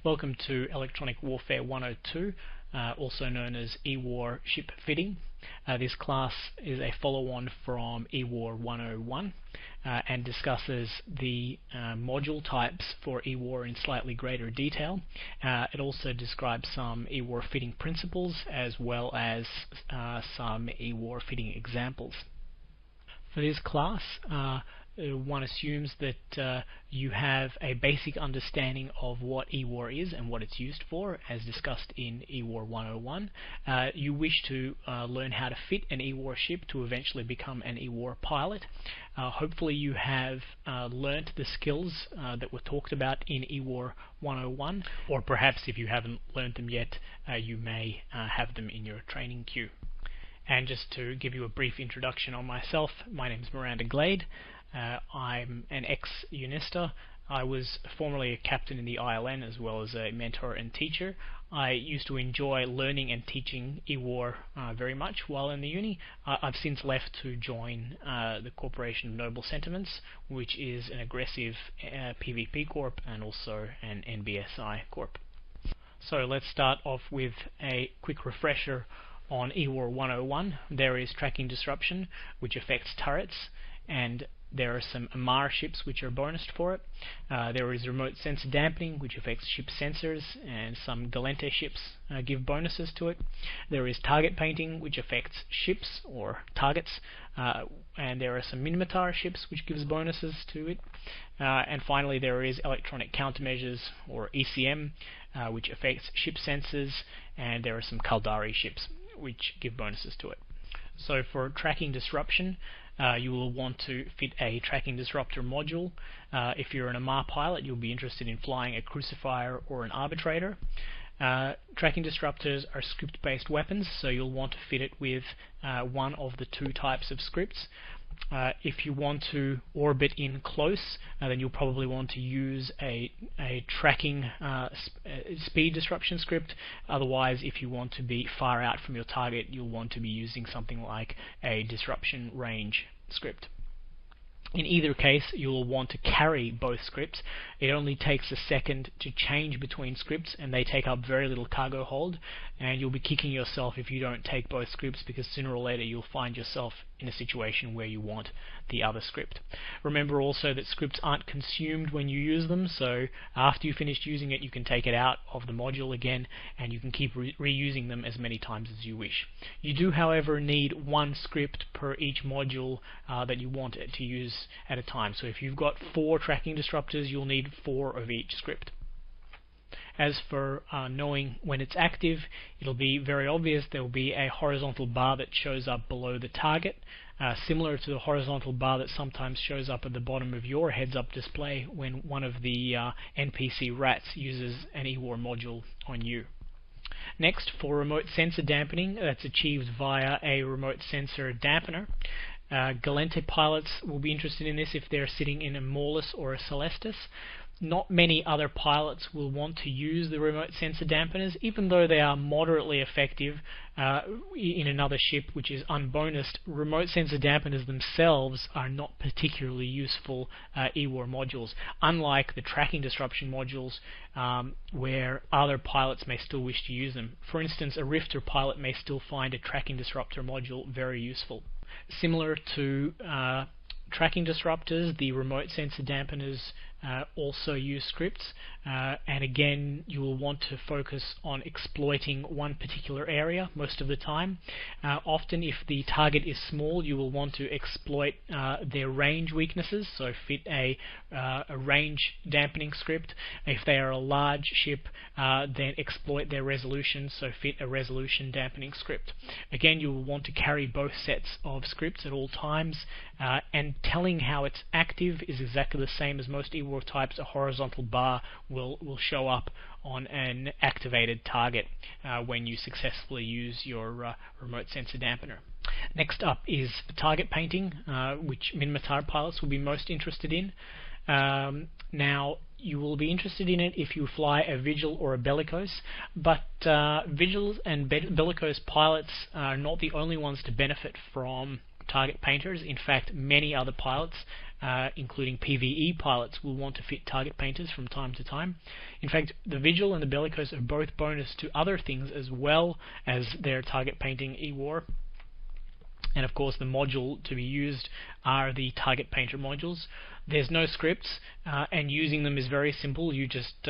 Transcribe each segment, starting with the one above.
Welcome to Electronic Warfare 102, also known as Ewar Ship Fitting. This class is a follow-on from Ewar 101 and discusses the module types for Ewar in slightly greater detail. It also describes some Ewar fitting principles as well as some Ewar fitting examples. For this class, one assumes that you have a basic understanding of what Ewar is and what it's used for, as discussed in Ewar 101. You wish to learn how to fit an Ewar ship to eventually become an Ewar pilot. Hopefully you have learnt the skills that were talked about in Ewar 101, or perhaps if you haven't learnt them yet, you may have them in your training queue. And just to give you a brief introduction on myself, my name is Miranda Glade. I'm an ex-UNIster. I was formerly a captain in the ILN as well as a mentor and teacher. I used to enjoy learning and teaching Ewar very much while in the uni. I've since left to join the Corporation of Noble Sentiments, which is an aggressive PvP corp and also an NBSI corp. So let's start off with a quick refresher on Ewar 101. There is tracking disruption, which affects turrets, and there are some Amar ships which are bonused for it. There is remote sensor dampening, which affects ship sensors, and some Glade ships give bonuses to it. There is target painting, which affects ships or targets, and there are some Minimatar ships which gives bonuses to it. And finally, there is electronic countermeasures, or ECM, which affects ship sensors, and there are some Caldari ships which give bonuses to it. So for tracking disruption, you will want to fit a tracking disruptor module. If you're an Amar pilot, you'll be interested in flying a crucifier or an arbitrator. Tracking disruptors are script-based weapons, so you'll want to fit it with one of the two types of scripts. If you want to orbit in close, then you'll probably want to use a tracking speed disruption script. Otherwise, if you want to be far out from your target, you'll want to be using something like a disruption range script. In either case, you will want to carry both scripts. It only takes a second to change between scripts, and they take up very little cargo hold, and you'll be kicking yourself if you don't take both scripts, because sooner or later you'll find yourself in a situation where you want the other script. Remember also that scripts aren't consumed when you use them, so after you've finished using it, you can take it out of the module again, and you can keep reusing them as many times as you wish. You do, however, need one script per each module that you want it to use at a time. So if you've got 4 tracking disruptors, you'll need 4 of each script. As for knowing when it's active, it'll be very obvious. There will be a horizontal bar that shows up below the target, similar to the horizontal bar that sometimes shows up at the bottom of your heads-up display when one of the NPC rats uses an Ewar module on you. Next, for remote sensor dampening, that's achieved via a remote sensor dampener. Glade pilots will be interested in this if they're sitting in a Morlus or a Celestis. Not many other pilots will want to use the remote sensor dampeners, even though they are moderately effective in another ship which is unbonused. Remote sensor dampeners themselves are not particularly useful Ewar modules, unlike the tracking disruption modules where other pilots may still wish to use them. For instance, a Rifter pilot may still find a tracking disruptor module very useful. Similar to tracking disruptors, the remote sensor dampeners also use scripts, and again you will want to focus on exploiting one particular area most of the time. Often if the target is small, you will want to exploit their range weaknesses, so fit a range dampening script. If they are a large ship, then exploit their resolution, so fit a resolution dampening script. Again, you will want to carry both sets of scripts at all times, and telling how it's active is exactly the same as most Ewar types. A horizontal bar will show up on an activated target when you successfully use your remote sensor dampener. Next up is target painting, which Minimatar pilots will be most interested in. Now, you will be interested in it if you fly a Vigil or a Bellicose, but Vigils and Bellicose pilots are not the only ones to benefit from target painters. In fact, many other pilots, including PvE pilots, will want to fit target painters from time to time. In fact, the Vigil and the Bellicose are both bonus to other things as well as their target painting Ewar. And of course, the module to be used are the target painter modules. There's no scripts, and using them is very simple. You just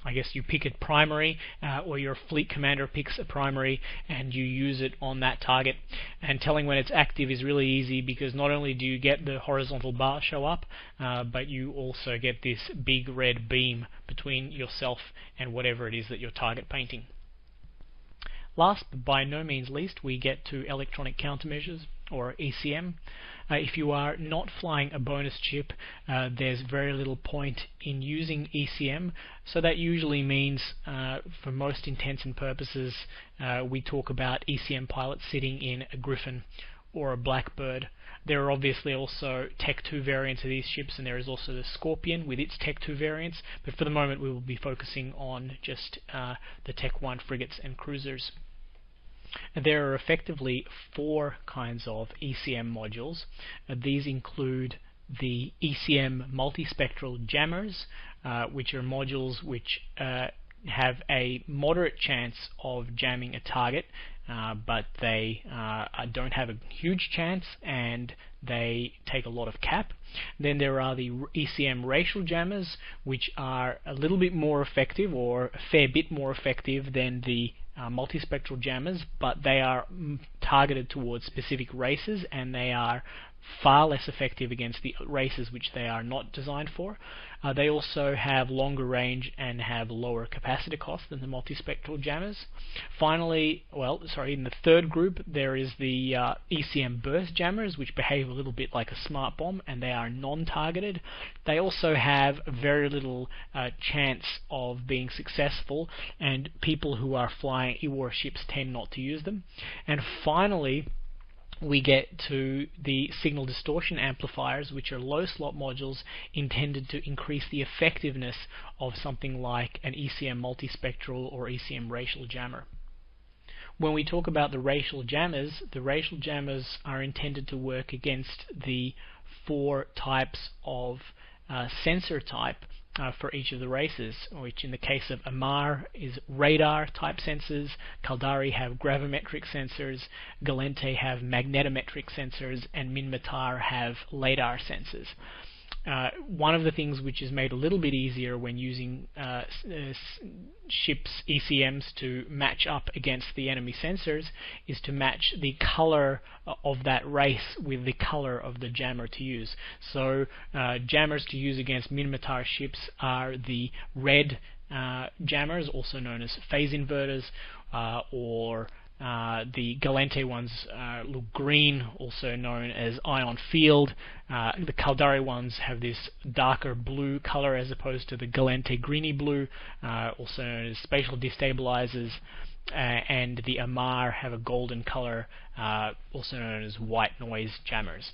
I guess you pick a primary, or your fleet commander picks a primary, and you use it on that target. And telling when it's active is really easy, because not only do you get the horizontal bar show up, but you also get this big red beam between yourself and whatever it is that you're target painting. Last but by no means least, we get to electronic countermeasures, or ECM. If you are not flying a bonus ship, there's very little point in using ECM, so that usually means, for most intents and purposes, we talk about ECM pilots sitting in a Griffin or a Blackbird. There are obviously also Tech 2 variants of these ships, and there is also the Scorpion with its Tech 2 variants, but for the moment we will be focusing on just the Tech 1 frigates and cruisers. There are effectively 4 kinds of ECM modules. These include the ECM multispectral jammers, which are modules which have a moderate chance of jamming a target, but they don't have a huge chance, and they take a lot of cap. Then there are the ECM racial jammers, which are a little bit more effective, or a fair bit more effective than the multispectral jammers, but they are targeted towards specific races, and they are far less effective against the races which they are not designed for. They also have longer range and have lower capacitor cost than the multispectral jammers. Finally, in the third group, there is the ECM burst jammers, which behave a little bit like a smart bomb, and they are non-targeted. They also have very little chance of being successful, and people who are flying Ewar ships tend not to use them. And finally, we get to the signal distortion amplifiers, which are low slot modules intended to increase the effectiveness of something like an ECM multispectral or ECM racial jammer. When we talk about the racial jammers are intended to work against the 4 types of sensor type for each of the races, which in the case of Amar is radar type sensors, Caldari have gravimetric sensors, Galente have magnetometric sensors, and Minmatar have LiDAR sensors. One of the things which is made a little bit easier when using ships' ECMs to match up against the enemy sensors is to match the color of that race with the color of the jammer to use. So jammers to use against Minmatar ships are the red jammers, also known as phase inverters, or the Galente ones look green, also known as ion field. The Caldari ones have this darker blue color as opposed to the Galente greeny blue, also known as spatial destabilizers. And the Amar have a golden color, also known as white noise jammers.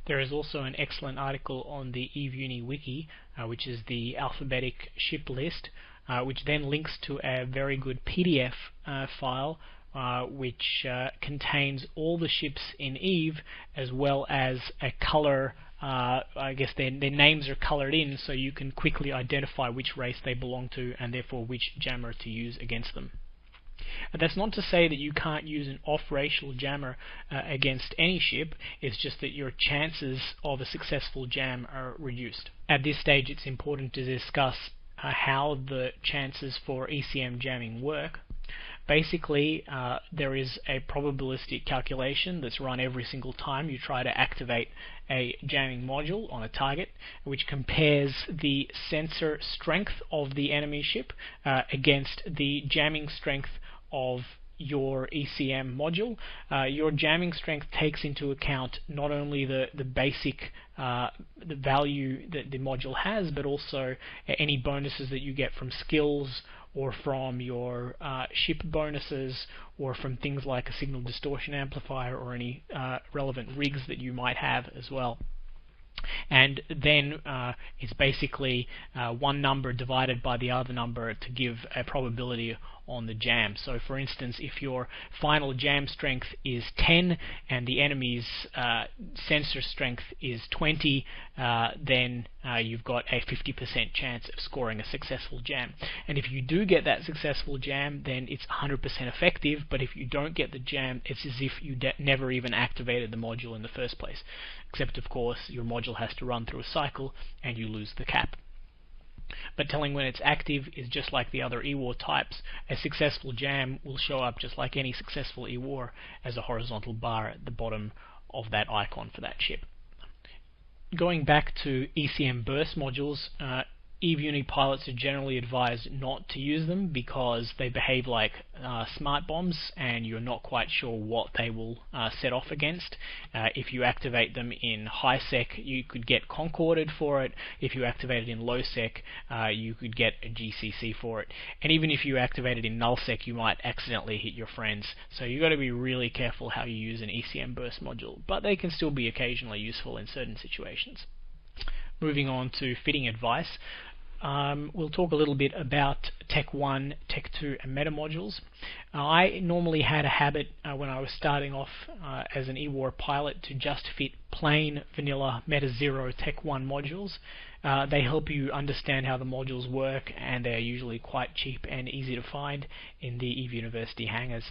There is also an excellent article on the E-UNI wiki, which is the alphabetic ship list, which then links to a very good PDF file which contains all the ships in EVE, as well as a color. I guess their names are colored in, so you can quickly identify which race they belong to, and therefore which jammer to use against them. That's not to say that you can't use an off-racial jammer against any ship. It's just that your chances of a successful jam are reduced. At this stage, it's important to discuss how the chances for ECM jamming work. Basically, there is a probabilistic calculation that's run every single time you try to activate a jamming module on a target, which compares the sensor strength of the enemy ship against the jamming strength of your ECM module. Your jamming strength takes into account not only the basic the value that the module has, but also any bonuses that you get from skills, or from your ship bonuses, or from things like a signal distortion amplifier, or any relevant rigs that you might have as well. And then it's basically one number divided by the other number to give a probability on the jam. So for instance, if your final jam strength is 10 and the enemy's sensor strength is 20, then you've got a 50% chance of scoring a successful jam. And if you do get that successful jam, then it's 100% effective, but if you don't get the jam, it's as if you never even activated the module in the first place. Except, of course, your module has to run through a cycle and you lose the cap. But telling when it's active is just like the other E-War types. A successful jam will show up just like any successful E-War as a horizontal bar at the bottom of that icon for that ship. Going back to ECM burst modules, E-UNI pilots are generally advised not to use them because they behave like smart bombs and you're not quite sure what they will set off against. If you activate them in high sec, you could get concorded for it. If you activate it in low sec, you could get a GCC for it. And even if you activate it in null sec, you might accidentally hit your friends. So you've got to be really careful how you use an ECM burst module, but they can still be occasionally useful in certain situations. Moving on to fitting advice. We'll talk a little bit about Tech 1, Tech 2 and meta modules. I normally had a habit when I was starting off as an E-War pilot to just fit plain vanilla Meta 0 Tech 1 modules. They help you understand how the modules work, and they're usually quite cheap and easy to find in the EVE University hangars.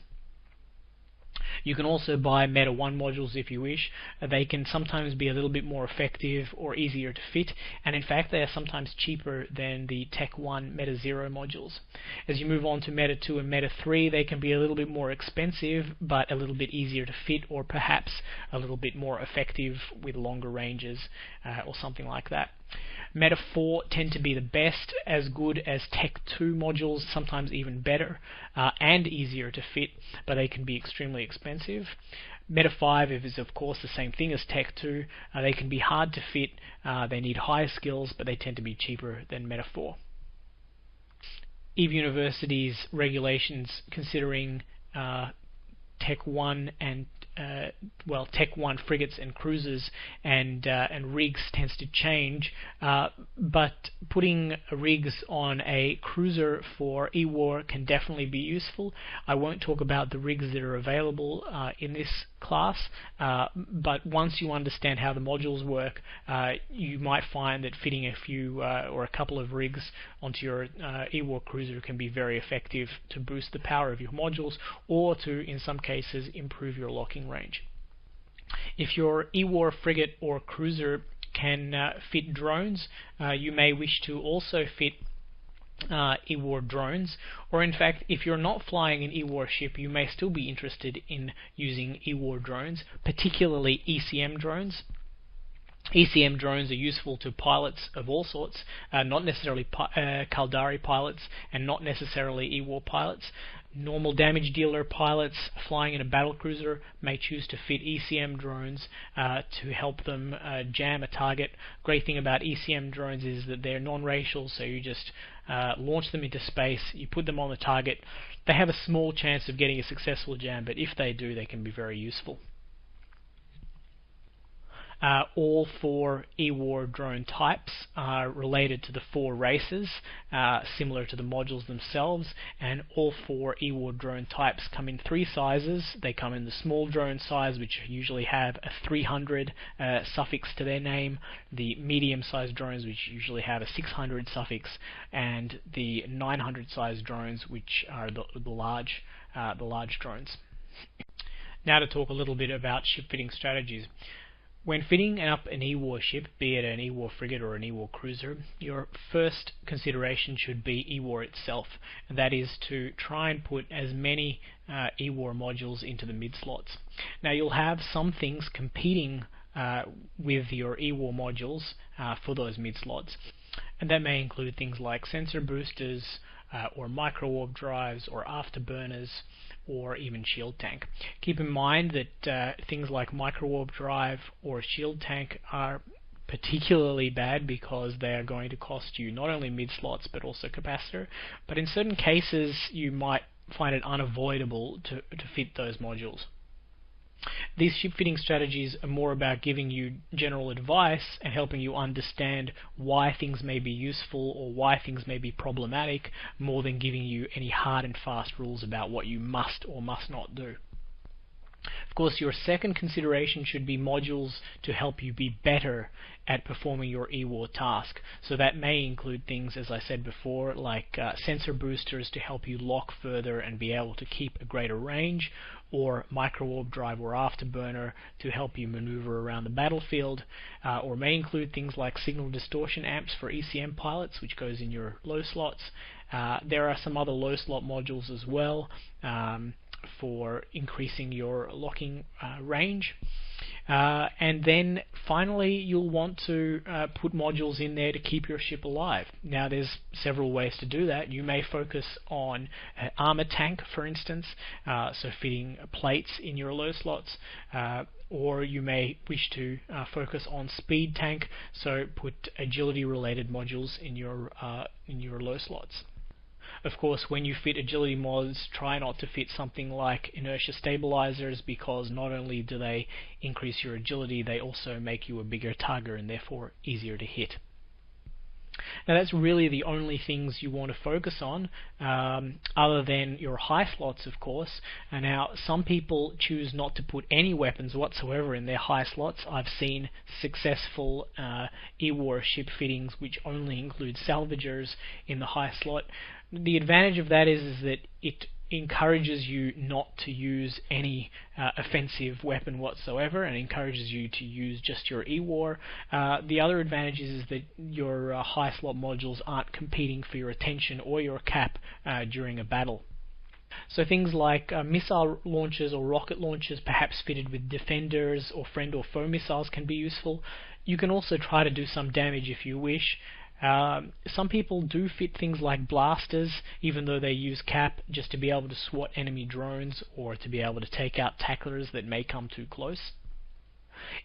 You can also buy Meta 1 modules if you wish. They can sometimes be a little bit more effective or easier to fit, and in fact they are sometimes cheaper than the Tech 1 Meta 0 modules. As you move on to Meta 2 and Meta 3, they can be a little bit more expensive, but a little bit easier to fit, or perhaps a little bit more effective with longer ranges or something like that. Meta 4 tend to be the best, as good as Tech 2 modules, sometimes even better, and easier to fit, but they can be extremely expensive. Meta 5 is of course the same thing as Tech 2. They can be hard to fit, they need higher skills, but they tend to be cheaper than Meta 4. EVE University's regulations considering Tech 1 and Tech 1 frigates and cruisers and rigs tends to change, but putting rigs on a cruiser for E-War can definitely be useful. I won't talk about the rigs that are available in this class, but once you understand how the modules work, you might find that fitting a few or a couple of rigs onto your E-War cruiser can be very effective to boost the power of your modules, or to, in some cases, improve your locking range. If your E-War frigate or cruiser can fit drones, you may wish to also fit E-War drones, or in fact, if you're not flying an E-War ship, you may still be interested in using E-War drones, particularly ECM drones. ECM drones are useful to pilots of all sorts, not necessarily Caldari pilots and not necessarily E-War pilots. Normal damage dealer pilots flying in a battlecruiser may choose to fit ECM drones to help them jam a target. Great thing about ECM drones is that they're non-racial, so you just launch them into space, you put them on the target. They have a small chance of getting a successful jam, but if they do, they can be very useful. All four E-War drone types are related to the four races, similar to the modules themselves, and all four E-War drone types come in three sizes. They come in the small drone size, which usually have a 300 suffix to their name, the medium-sized drones, which usually have a 600 suffix, and the 900-sized drones, which are the large drones. Now to talk a little bit about ship fitting strategies. When fitting up an E-War ship, be it an E-War frigate or an E-War cruiser, your first consideration should be E-War itself, and that is to try and put as many E-War modules into the mid-slots. Now you'll have some things competing with your E-War modules for those mid-slots, and that may include things like sensor boosters, or micro-warp drives, or afterburners, or even shield tank. Keep in mind that things like micro-warp drive or shield tank are particularly bad because they are going to cost you not only mid-slots but also capacitor, but in certain cases you might find it unavoidable to fit those modules. These ship fitting strategies are more about giving you general advice and helping you understand why things may be useful or why things may be problematic, more than giving you any hard and fast rules about what you must or must not do. Of course, your second consideration should be modules to help you be better at performing your Ewar task. So that may include things, as I said before, like sensor boosters to help you lock further and be able to keep a greater range, or micro-warp drive or afterburner to help you maneuver around the battlefield, or may include things like signal distortion amps for ECM pilots, which goes in your low slots. There are some other low slot modules as well, for increasing your locking range. And then finally you'll want to put modules in there to keep your ship alive. Now there's several ways to do that. You may focus on armor tank, for instance, so fitting plates in your low slots, or you may wish to focus on speed tank, so put agility related modules in your low slots. Of course, when you fit agility mods, try not to fit something like inertia stabilizers, because not only do they increase your agility, they also make you a bigger tugger and therefore easier to hit. Now that's really the only things you want to focus on, other than your high slots, of course. And now some people choose not to put any weapons whatsoever in their high slots. I've seen successful Ewar ship fittings which only include salvagers in the high slot. The advantage of that is that it encourages you not to use any offensive weapon whatsoever, and encourages you to use just your Ewar. The other advantage is that your high slot modules aren't competing for your attention or your cap during a battle. So things like missile launchers or rocket launchers, perhaps fitted with defenders or friend or foe missiles, can be useful. You can also try to do some damage if you wish. Some people do fit things like blasters, even though they use cap, just to be able to swat enemy drones or to be able to take out tacklers that may come too close.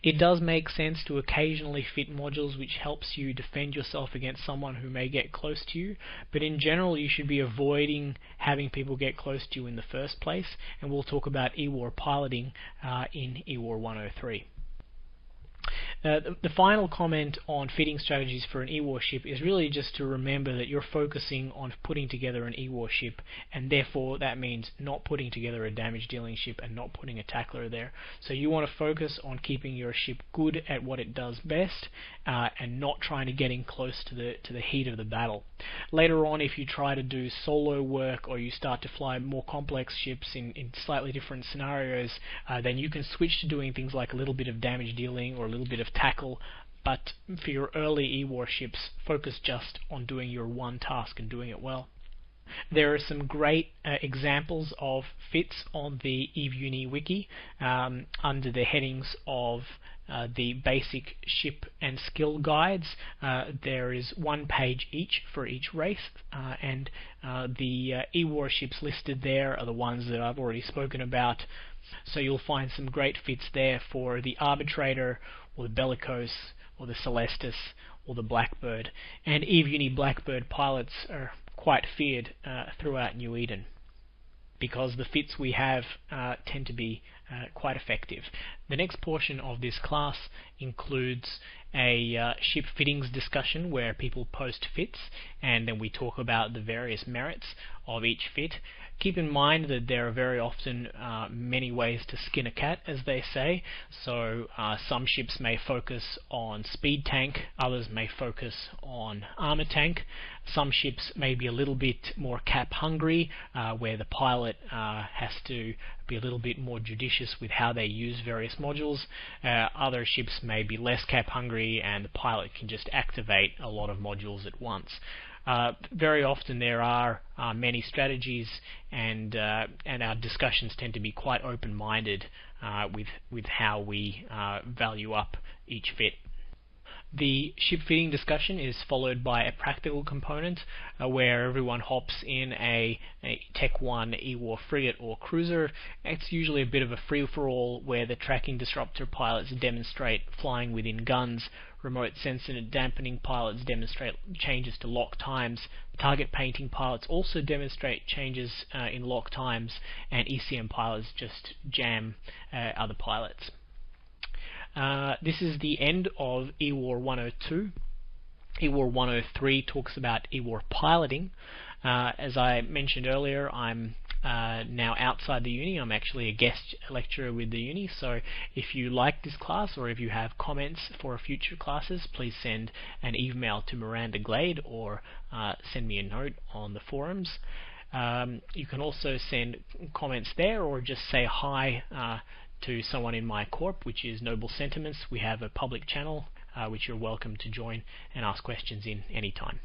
It does make sense to occasionally fit modules which helps you defend yourself against someone who may get close to you, but in general you should be avoiding having people get close to you in the first place, and we'll talk about Ewar piloting in Ewar 103. The final comment on fitting strategies for an Ewar ship is really just to remember that you're focusing on putting together an Ewar ship, and therefore that means not putting together a damage dealing ship and not putting a tackler there. So you want to focus on keeping your ship good at what it does best, and not trying to get in close to the heat of the battle. Later on, if you try to do solo work or you start to fly more complex ships in slightly different scenarios, then you can switch to doing things like a little bit of damage dealing or a little bit of tackle, but for your early Ewar ships, focus just on doing your one task and doing it well. There are some great examples of fits on the E-UNI wiki under the headings of the basic ship and skill guides. There is one page each for each race, and the Ewar ships listed there are the ones that I've already spoken about. So you'll find some great fits there for the Arbitrator, or the Bellicose, or the Celestis, or the Blackbird. And E-UNI Blackbird pilots are quite feared throughout New Eden, because the fits we have tend to be quite effective. The next portion of this class includes a ship fittings discussion where people post fits, and then we talk about the various merits of each fit. Keep in mind that there are very often many ways to skin a cat, as they say. So some ships may focus on speed tank, others may focus on armor tank. Some ships may be a little bit more cap hungry, where the pilot has to be a little bit more judicious with how they use various modules. Other ships may be less cap hungry and the pilot can just activate a lot of modules at once. Very often there are many strategies, and our discussions tend to be quite open-minded with how we value up each fit. The ship fitting discussion is followed by a practical component where everyone hops in a Tech 1 Ewar frigate or cruiser. It's usually a bit of a free-for-all where the tracking disruptor pilots demonstrate flying within guns, remote sensing and dampening pilots demonstrate changes to lock times, target painting pilots also demonstrate changes in lock times, and ECM pilots just jam other pilots. This is the end of Ewar 102. Ewar 103 talks about Ewar piloting. As I mentioned earlier, I'm now outside the uni. I'm actually a guest lecturer with the uni, so if you like this class or if you have comments for future classes, please send an email to Miranda Glade or send me a note on the forums. You can also send comments there or just say hi to someone in my corp, which is Noble Sentiments. We have a public channel which you're welcome to join and ask questions in anytime.